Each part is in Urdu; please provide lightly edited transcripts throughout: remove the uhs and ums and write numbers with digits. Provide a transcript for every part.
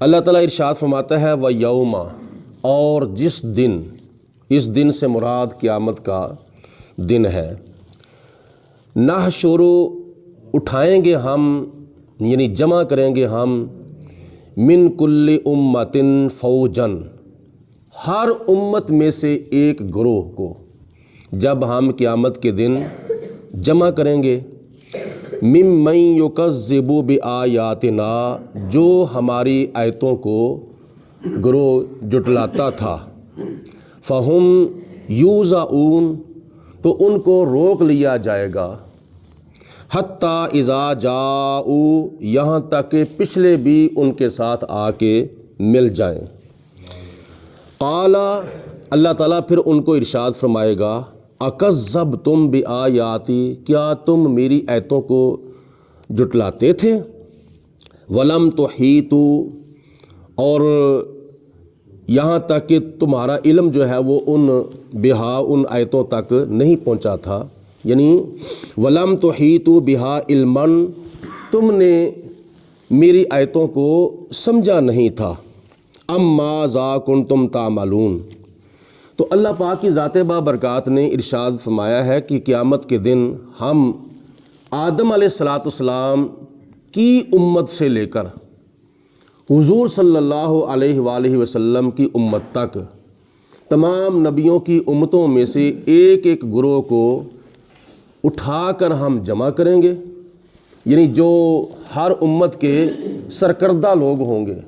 اللہ تعالیٰ ارشاد فرماتا ہے و یوما، اور جس دن، اس دن سے مراد قیامت کا دن ہے، نحشر، اٹھائیں گے ہم، یعنی جمع کریں گے ہم، من کل امت فوجن، ہر امت میں سے ایک گروہ کو جب ہم قیامت کے دن جمع کریں گے، ممن یکذب بآیاتنا، جو ہماری آیتوں کو گروہ جٹلاتا تھا، فہم یوزعون، تو ان کو روک لیا جائے گا، حتیٰ اذا جاؤ، یہاں تک کہ پچھلے بھی ان کے ساتھ آ کے مل جائیں۔ قال، اللہ تعالیٰ پھر ان کو ارشاد فرمائے گا، اکذبتم بآیاتی، کیا تم میری آیتوں کو جٹلاتے تھے، ولم تحیطوا، اور یہاں تک کہ تمہارا علم جو ہے وہ ان بہا، ان آیتوں تک نہیں پہنچا تھا، یعنی ولم تحیطوا بہا علما، تم نے میری آیتوں کو سمجھا نہیں تھا، اما ذا کنتم تعملون۔ تو اللہ پاک کی ذات بابرکات نے ارشاد فرمایا ہے کہ قیامت کے دن ہم آدم علیہ السلام کی امت سے لے کر حضور صلی اللہ علیہ وآلہ وسلم کی امت تک تمام نبیوں کی امتوں میں سے ایک ایک گروہ کو اٹھا کر ہم جمع کریں گے، یعنی جو ہر امت کے سرکردہ لوگ ہوں گے،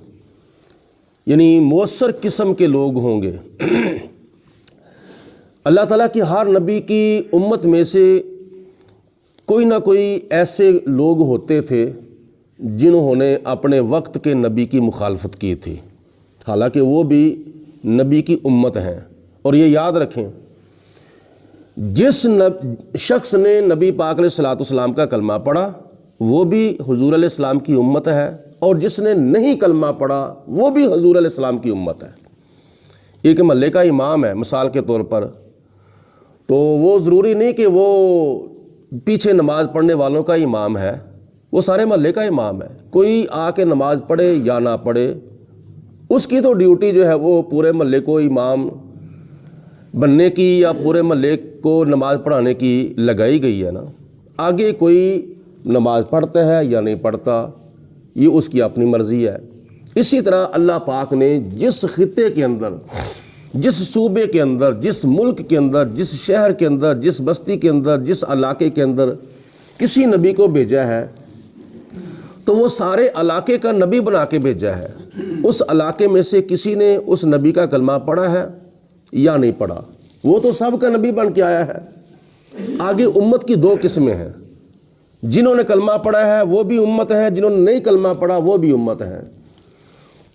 یعنی مؤثر قسم کے لوگ ہوں گے۔ اللہ تعالیٰ کی ہر نبی کی امت میں سے کوئی نہ کوئی ایسے لوگ ہوتے تھے جنہوں نے اپنے وقت کے نبی کی مخالفت کی تھی، حالانکہ وہ بھی نبی کی امت ہیں۔ اور یہ یاد رکھیں، جس شخص نے نبی پاک علیہ السلام کا کلمہ پڑھا وہ بھی حضور علیہ السلام کی امت ہے، اور جس نے نہیں کلمہ پڑھا وہ بھی حضور علیہ السلام کی امت ہے۔ ایک محلے کا امام ہے مثال کے طور پر، تو وہ ضروری نہیں کہ وہ پیچھے نماز پڑھنے والوں کا امام ہے، وہ سارے محلے کا امام ہے۔ کوئی آ کے نماز پڑھے یا نہ پڑھے، اس کی تو ڈیوٹی جو ہے وہ پورے محلے کو امام بننے کی یا پورے محلے کو نماز پڑھانے کی لگائی گئی ہے نا۔ آگے کوئی نماز پڑھتا ہے یا نہیں پڑھتا، یہ اس کی اپنی مرضی ہے۔ اسی طرح اللہ پاک نے جس خطے کے اندر، جس صوبے کے اندر، جس ملک کے اندر، جس شہر کے اندر، جس بستی کے اندر، جس علاقے کے اندر کسی نبی کو بھیجا ہے تو وہ سارے علاقے کا نبی بنا کے بھیجا ہے۔ اس علاقے میں سے کسی نے اس نبی کا کلمہ پڑھا ہے یا نہیں پڑھا، وہ تو سب کا نبی بن کے آیا ہے۔ آگے امت کی دو قسمیں ہیں، جنہوں نے کلمہ پڑھا ہے وہ بھی امت ہیں، جنہوں نے نہیں کلمہ پڑھا وہ بھی امت ہیں۔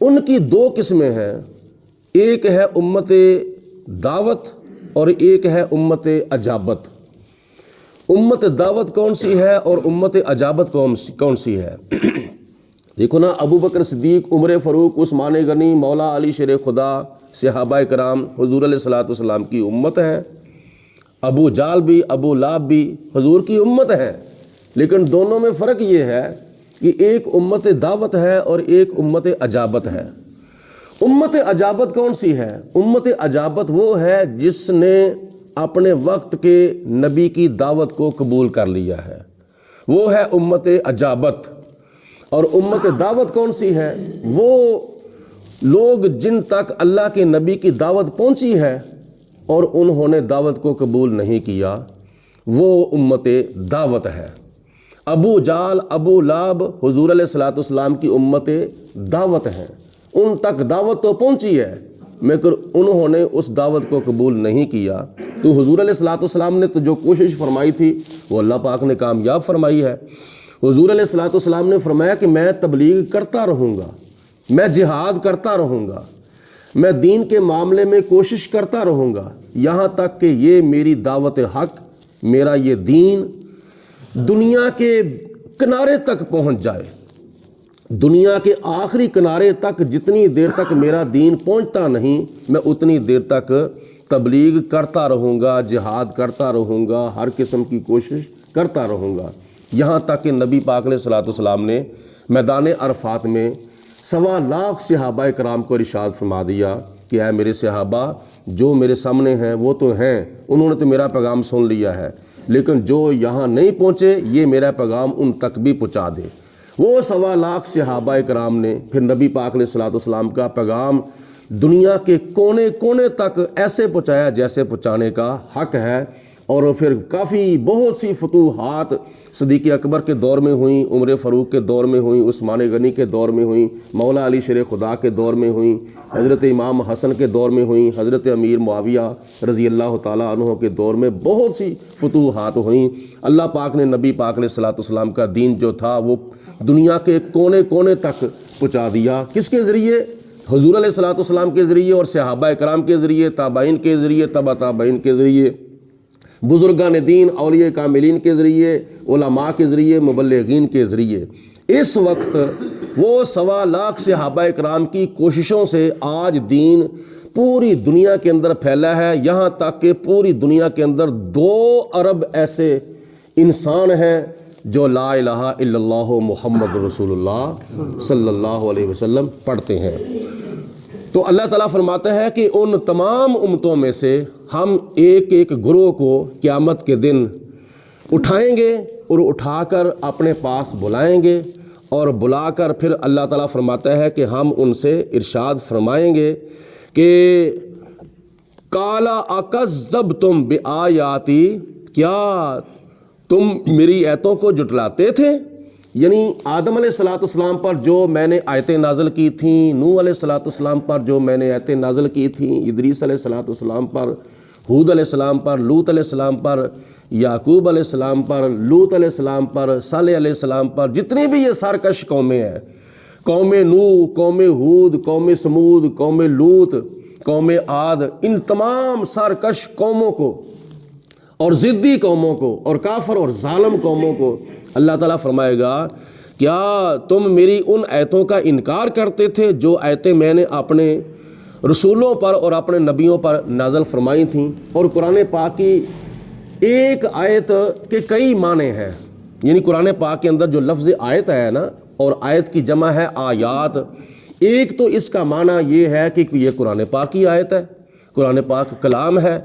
ان کی دو قسمیں ہیں، ایک ہے امت دعوت اور ایک ہے امت اجابت۔ امت دعوت کون سی ہے اور امت اجابت کون سی ہے؟ دیکھو نا، ابو بکر صدیق، عمر فاروق، عثمان غنی، مولا علی شیر خدا، صحابہ کرام حضور علیہ السلام کی امت ہیں۔ ابو جال بھی، ابو لہب بھی حضور کی امت ہیں، لیکن دونوں میں فرق یہ ہے کہ ایک امت دعوت ہے اور ایک امت اجابت ہے۔ امت اجابت کون سی ہے؟ امت اجابت وہ ہے جس نے اپنے وقت کے نبی کی دعوت کو قبول کر لیا ہے، وہ ہے امت اجابت۔ اور امت دعوت کون سی ہے؟ وہ لوگ جن تک اللہ کے نبی کی دعوت پہنچی ہے اور انہوں نے دعوت کو قبول نہیں کیا، وہ امت دعوت ہے۔ ابو جال، ابو لہب حضور علیہ السلام کی امت دعوت ہیں، ان تک دعوت تو پہنچی ہے مگر انہوں نے اس دعوت کو قبول نہیں کیا۔ تو حضور علیہ السلام نے تو جو کوشش فرمائی تھی وہ اللہ پاک نے کامیاب فرمائی ہے۔ حضور علیہ السلام نے فرمایا کہ میں تبلیغ کرتا رہوں گا، میں جہاد کرتا رہوں گا، میں دین کے معاملے میں کوشش کرتا رہوں گا، یہاں تک کہ یہ میری دعوت حق، میرا یہ دین دنیا کے کنارے تک پہنچ جائے۔ دنیا کے آخری کنارے تک جتنی دیر تک میرا دین پہنچتا نہیں، میں اتنی دیر تک تبلیغ کرتا رہوں گا، جہاد کرتا رہوں گا، ہر قسم کی کوشش کرتا رہوں گا، یہاں تک کہ نبی پاک علیہ السلام نے میدان عرفات میں 1.25 صحابہ کرام کو ارشاد فرما دیا کہ اے میرے صحابہ، جو میرے سامنے ہیں وہ تو ہیں، انہوں نے تو میرا پیغام سن لیا ہے، لیکن جو یہاں نہیں پہنچے یہ میرا پیغام ان تک بھی پہنچا دے۔ وہ 1.25 صحابہ کرام نے پھر نبی پاک علیہ الصلوۃ والسلام کا پیغام دنیا کے کونے کونے تک ایسے پہنچایا جیسے پہنچانے کا حق ہے، اور پھر کافی بہت سی فتوحات صدیق اکبر کے دور میں ہوئیں، عمر فاروق کے دور میں ہوئیں، عثمان غنی کے دور میں ہوئیں، مولا علی شیر خدا کے دور میں ہوئیں، حضرت امام حسن کے دور میں ہوئیں، حضرت امیر معاویہ رضی اللہ تعالیٰ عنہ کے دور میں بہت سی فتوحات ہوئیں۔ اللہ پاک نے نبی پاک علیہ الصلوۃ والسلام کا دین جو تھا وہ دنیا کے کونے کونے تک پہنچا دیا۔ کس کے ذریعے؟ حضور علیہ الصلوۃ والسلام کے ذریعے، اور صحابہ کرام کے ذریعے، تابعین کے ذریعے، تبع تابعین کے ذریعے، بزرگان دین، اولیاء کاملین کے ذریعے، علماء کے ذریعے، مبلغین کے ذریعے۔ اس وقت وہ 1.25 صحابہ کرام کی کوششوں سے آج دین پوری دنیا کے اندر پھیلا ہے، یہاں تک کہ پوری دنیا کے اندر 2 ارب ایسے انسان ہیں جو لا الہ الا اللہ محمد رسول اللہ صلی اللہ علیہ وسلم پڑھتے ہیں۔ تو اللہ تعالیٰ فرماتا ہے کہ ان تمام امتوں میں سے ہم ایک ایک گروہ کو قیامت کے دن اٹھائیں گے اور اٹھا کر اپنے پاس بلائیں گے، اور بلا کر پھر اللہ تعالیٰ فرماتا ہے کہ ہم ان سے ارشاد فرمائیں گے کہ کالا اکذبتم بآیاتی، کیا تم میری آیتوں کو جھٹلاتے تھے؟ یعنی آدم علیہ الصلوۃ والسلام پر جو میں نے آیتیں نازل کی تھیں، نوح علیہ الصلوۃ والسلام پر جو میں نے آیتیں نازل کی تھیں، ادریس علیہ الصلوۃ والسلام پر، ہود علیہ السلام پر، لوط علیہ السلام پر، یعقوب علیہ السلام پر، لوط علیہ السلام پر، صالح علیہ السلام پر، جتنی بھی یہ سرکش قومیں ہیں، قوم نوح، قوم ہود، قوم سمود، قوم لوط، قوم عاد، ان تمام سرکش قوموں کو اور ضدی قوموں کو اور کافر اور ظالم قوموں کو اللہ تعالیٰ فرمائے گا، کیا تم میری ان آیتوں کا انکار کرتے تھے جو آیتیں میں نے اپنے رسولوں پر اور اپنے نبیوں پر نازل فرمائی تھیں؟ اور قرآن پاک کی ایک آیت کے کئی معنی ہیں، یعنی قرآن پاک کے اندر جو لفظ آیت ہے نا، اور آیت کی جمع ہے آیات، ایک تو اس کا معنی یہ ہے کہ یہ قرآن پاک کی آیت ہے، قرآن پاک کلام ہے،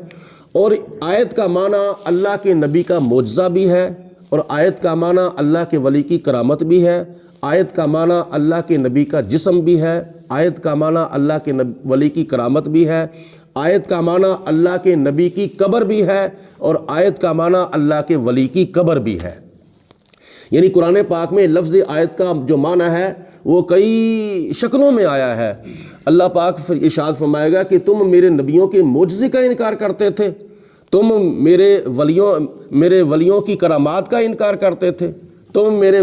اور آیت کا معنی اللہ کے نبی کا معجزہ بھی ہے، اور آیت کا معنی اللہ کے ولی کی کرامت بھی ہے، آیت کا معنی اللہ کے نبی کا جسم بھی ہے، آیت کا معنی اللہ کے ولی کی کرامت بھی ہے، آیت کا معنی اللہ کے نبی کی قبر بھی ہے، اور آیت کا معنی اللہ کے ولی کی قبر بھی ہے۔ یعنی قرآن پاک میں لفظ آیت کا جو معنی ہے وہ کئی شکلوں میں آیا ہے۔ اللہ پاک ارشاد فرمائے گا کہ تم میرے نبیوں کے معجزے کا انکار کرتے تھے، تم میرے ولیوں کی کرامات کا انکار کرتے تھے، تم میرے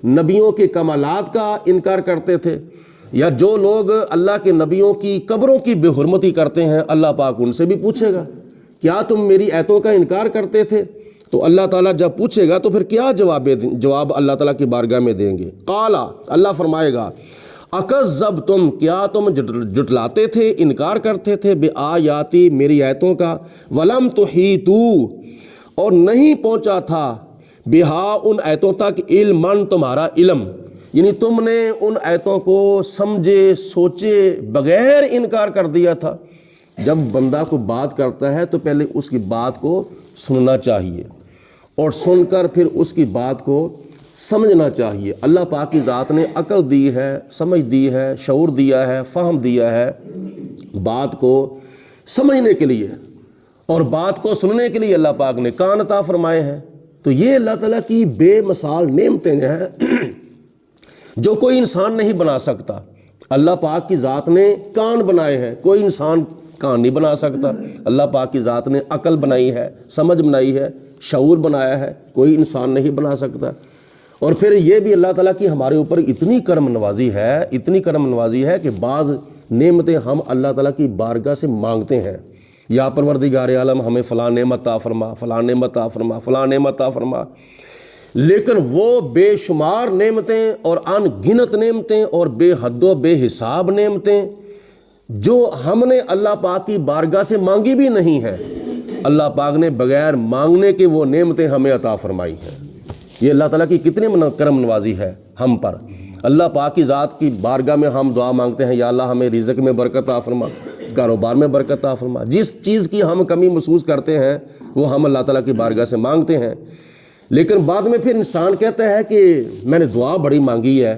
نبیوں کے کمالات کا انکار کرتے تھے، یا جو لوگ اللہ کے نبیوں کی قبروں کی بے حرمتی کرتے ہیں، اللہ پاک ان سے بھی پوچھے گا کیا تم میری آیتوں کا انکار کرتے تھے؟ تو اللہ تعالیٰ جب پوچھے گا تو پھر کیا جواب اللہ تعالیٰ کی بارگاہ میں دیں گے؟ قالا، اللہ فرمائے گا، اکذبتم، کیا تم جھٹلاتے تھے، انکار کرتے تھے، بآیاتی، میری آیتوں کا، ولم تحیطوا، اور نہیں پہنچا تھا، بہا، ان آیتوں تک، علماً، تمہارا علم، یعنی تم نے ان آیتوں کو سمجھے سوچے بغیر انکار کر دیا تھا۔ جب بندہ کو بات کرتا ہے تو پہلے اس کی بات کو سننا چاہیے، اور سن کر پھر اس کی بات کو سمجھنا چاہیے۔ اللہ پاک کی ذات نے عقل دی ہے، سمجھ دی ہے، شعور دیا ہے، فہم دیا ہے بات کو سمجھنے کے لیے، اور بات کو سننے کے لیے اللہ پاک نے کان عطا فرمائے ہیں۔ تو یہ اللہ تعالیٰ کی بے مثال نعمتیں ہیں جو کوئی انسان نہیں بنا سکتا۔ اللہ پاک کی ذات نے کان بنائے ہیں، کوئی انسان کان نہیں بنا سکتا۔ اللہ پاک کی ذات نے عقل بنائی ہے، سمجھ بنائی ہے، شعور بنایا ہے، کوئی انسان نہیں بنا سکتا۔ اور پھر یہ بھی اللہ تعالیٰ کی ہمارے اوپر اتنی کرم نوازی ہے کہ بعض نعمتیں ہم اللہ تعالیٰ کی بارگاہ سے مانگتے ہیں، یا پروردگار عالم ہمیں فلاں نعمت عطا فرما، فلاں نعمت عطا فرما، فلاں نعمت عطا فرما، لیکن وہ بے شمار نعمتیں اور ان گنت نعمتیں اور بے حد و بے حساب نعمتیں جو ہم نے اللہ پاک کی بارگاہ سے مانگی بھی نہیں ہیں، اللہ پاک نے بغیر مانگنے کے وہ نعمتیں ہمیں عطا فرمائی ہیں۔ یہ اللہ تعالیٰ کی کتنی کرم نوازی ہے ہم پر۔ اللہ پاک کی ذات کی بارگاہ میں ہم دعا مانگتے ہیں، یا اللہ ہمیں رزق میں برکت عطا فرما، کاروبار میں برکت عطا فرما، جس چیز کی ہم کمی محسوس کرتے ہیں وہ ہم اللہ تعالیٰ کی بارگاہ سے مانگتے ہیں۔ لیکن بعد میں پھر انسان کہتا ہے کہ میں نے دعا بڑی مانگی ہے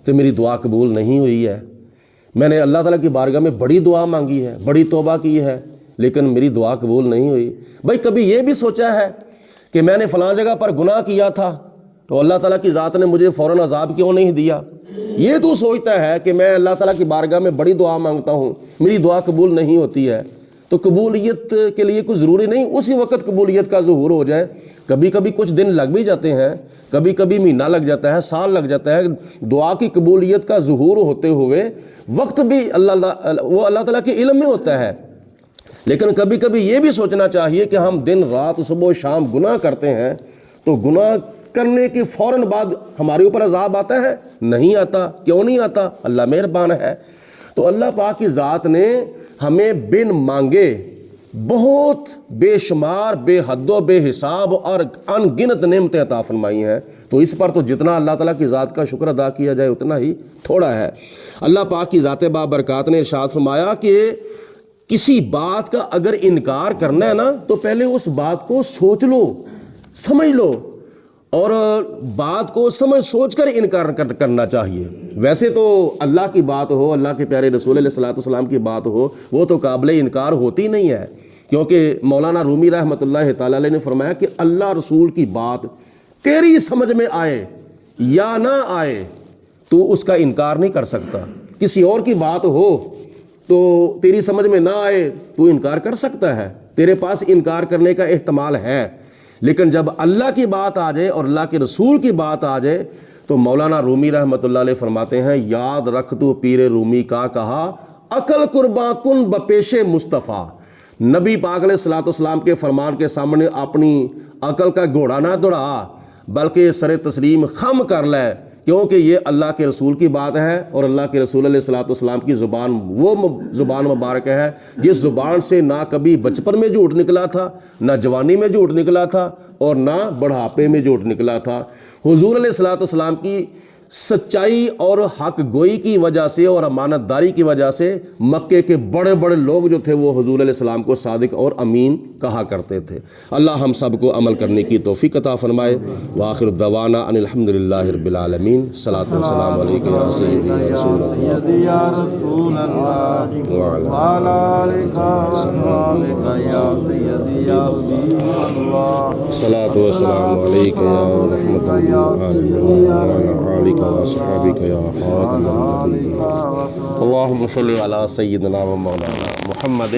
تو میری دعا قبول نہیں ہوئی ہے، میں نے اللہ تعالیٰ کی بارگاہ میں بڑی دعا مانگی ہے، بڑی توبہ کی ہے، لیکن میری دعا قبول نہیں ہوئی۔ بھائی کبھی یہ بھی سوچا ہے کہ میں نے فلاں جگہ پر گناہ کیا تھا تو اللہ تعالیٰ کی ذات نے مجھے فوراً عذاب کیوں نہیں دیا؟ یہ تو سوچتا ہے کہ میں اللہ تعالیٰ کی بارگاہ میں بڑی دعا مانگتا ہوں، میری دعا قبول نہیں ہوتی ہے، تو قبولیت کے لیے کوئی ضروری نہیں اسی وقت قبولیت کا ظہور ہو جائے۔ کبھی کبھی کچھ دن لگ بھی جاتے ہیں، کبھی کبھی مہینہ لگ جاتا ہے، سال لگ جاتا ہے، دعا کی قبولیت کا ظہور ہوتے ہوئے وقت بھی وہ اللہ تعالیٰ کے علم میں ہوتا ہے۔ لیکن کبھی کبھی یہ بھی سوچنا چاہیے کہ ہم دن رات صبح و شام گناہ کرتے ہیں تو گناہ کرنے کے فوراً بعد ہمارے اوپر عذاب آتا ہے؟ نہیں آتا۔ کیوں نہیں آتا؟ اللہ مہربان ہے۔ تو اللہ پاک کی ذات نے ہمیں بن مانگے بہت بے شمار، بے حد و بے حساب اور ان گنت نعمتیں عطا فرمائی ہیں، تو اس پر تو جتنا اللہ تعالیٰ کی ذات کا شکر ادا کیا جائے اتنا ہی تھوڑا ہے۔ اللہ پاک کی ذات بابرکات نے ارشاد فرمایا کہ کسی بات کا اگر انکار کرنا ہے نا تو پہلے اس بات کو سوچ لو، سمجھ لو، اور بات کو سمجھ سوچ کر انکار کرنا چاہیے۔ ویسے تو اللہ کی بات ہو، اللہ کے پیارے رسول علیہ الصلوۃ والسلام کی بات ہو، وہ تو قابل انکار ہوتی نہیں ہے، کیونکہ مولانا رومی رحمۃ اللہ تعالی علیہ نے فرمایا کہ اللہ رسول کی بات تیری سمجھ میں آئے یا نہ آئے تو اس کا انکار نہیں کر سکتا۔ کسی اور کی بات ہو تو تیری سمجھ میں نہ آئے تو انکار کر سکتا ہے، تیرے پاس انکار کرنے کا احتمال ہے، لیکن جب اللہ کی بات آ جائے اور اللہ کے رسول کی بات آ جائے تو مولانا رومی رحمۃ اللہ علیہ فرماتے ہیں، یاد رکھ تو پیر رومی کا کہا عقل قرباں کن بپیش مصطفیٰ۔ نبی پاک علیہ الصلوۃ والسلام کے فرمان کے سامنے اپنی عقل کا گھوڑا نہ دوڑا، بلکہ سر تسلیم خم کر لے، کیونکہ یہ اللہ کے رسول کی بات ہے اور اللہ کے رسول علیہ الصلوۃ والسلام کی زبان وہ زبان مبارک ہے جس زبان سے نہ کبھی بچپن میں جھوٹ نکلا تھا، نہ جوانی میں جھوٹ نکلا تھا، اور نہ بڑھاپے میں جھوٹ نکلا تھا۔ حضور علیہ الصلوۃ والسلام کی سچائی اور حق گوئی کی وجہ سے اور امانت داری کی وجہ سے مکے کے بڑے بڑے لوگ جو تھے وہ حضور علیہ السلام کو صادق اور امین کہا کرتے تھے۔ اللہ ہم سب کو عمل کرنے کی توفیق عطا فرمائے۔ وآخر دعوانا ان الحمدللہ رب العالمین۔ صلاۃ والسلام علیک یا سیدی یا رسول اللہ وعلی آلک وصحبک یا سیدی یا حبیب اللہ۔ صلاۃ والسلام علیک یا رحمۃ اللہ وعلی آلک وصحبک یا خاتم النبیین۔ اللہم صلی علی سیدنا و مولانا محمد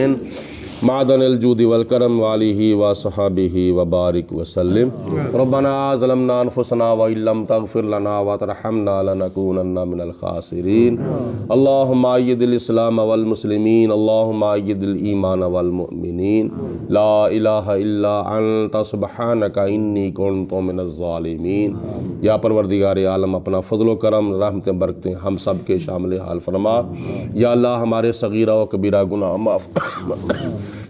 معدن الجود والکرم وآلہ وصحبہ وبارک وسلم۔ ربنا ظلمنا انفسنا وإن لم تغفر لنا وترحمنا لنکونن من الخاسرین۔ اللہم أید الاسلام والمسلمین، اللہم أید الایمان والمؤمنین، لا الہ الا انت سبحانک انی کنت من الظالمین۔ یا پروردگار عالم اپنا فضل و کرم، رحمتیں برکتیں ہم سب کے شامل حال فرما۔ یا اللہ ہمارے صغیرہ و کبیرہ گناہ معاف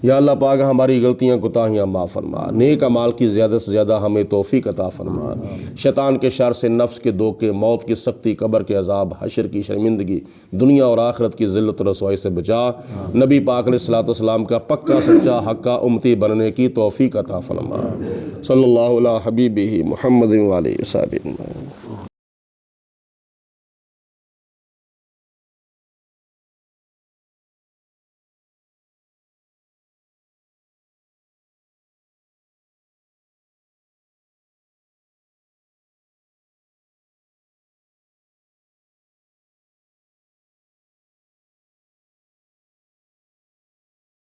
یا اللہ پاک ہماری غلطیاں کوتاہیاں معاف فرما، نیک اعمال کی زیادہ سے زیادہ ہمیں توفیق عطا فرما، شیطان کے شر سے، نفس کے دھوکے، موت کی سختی، قبر کے عذاب، حشر کی شرمندگی، دنیا اور آخرت کی ذلت و رسوائی سے بچا، نبی پاک علیہ الصلوۃ والسلام کا پکا سچا حقا امتی بننے کی توفیق عطا فرما۔ صلی اللہ علیہ حبیبہ محمد وعلیہ وصحبہ۔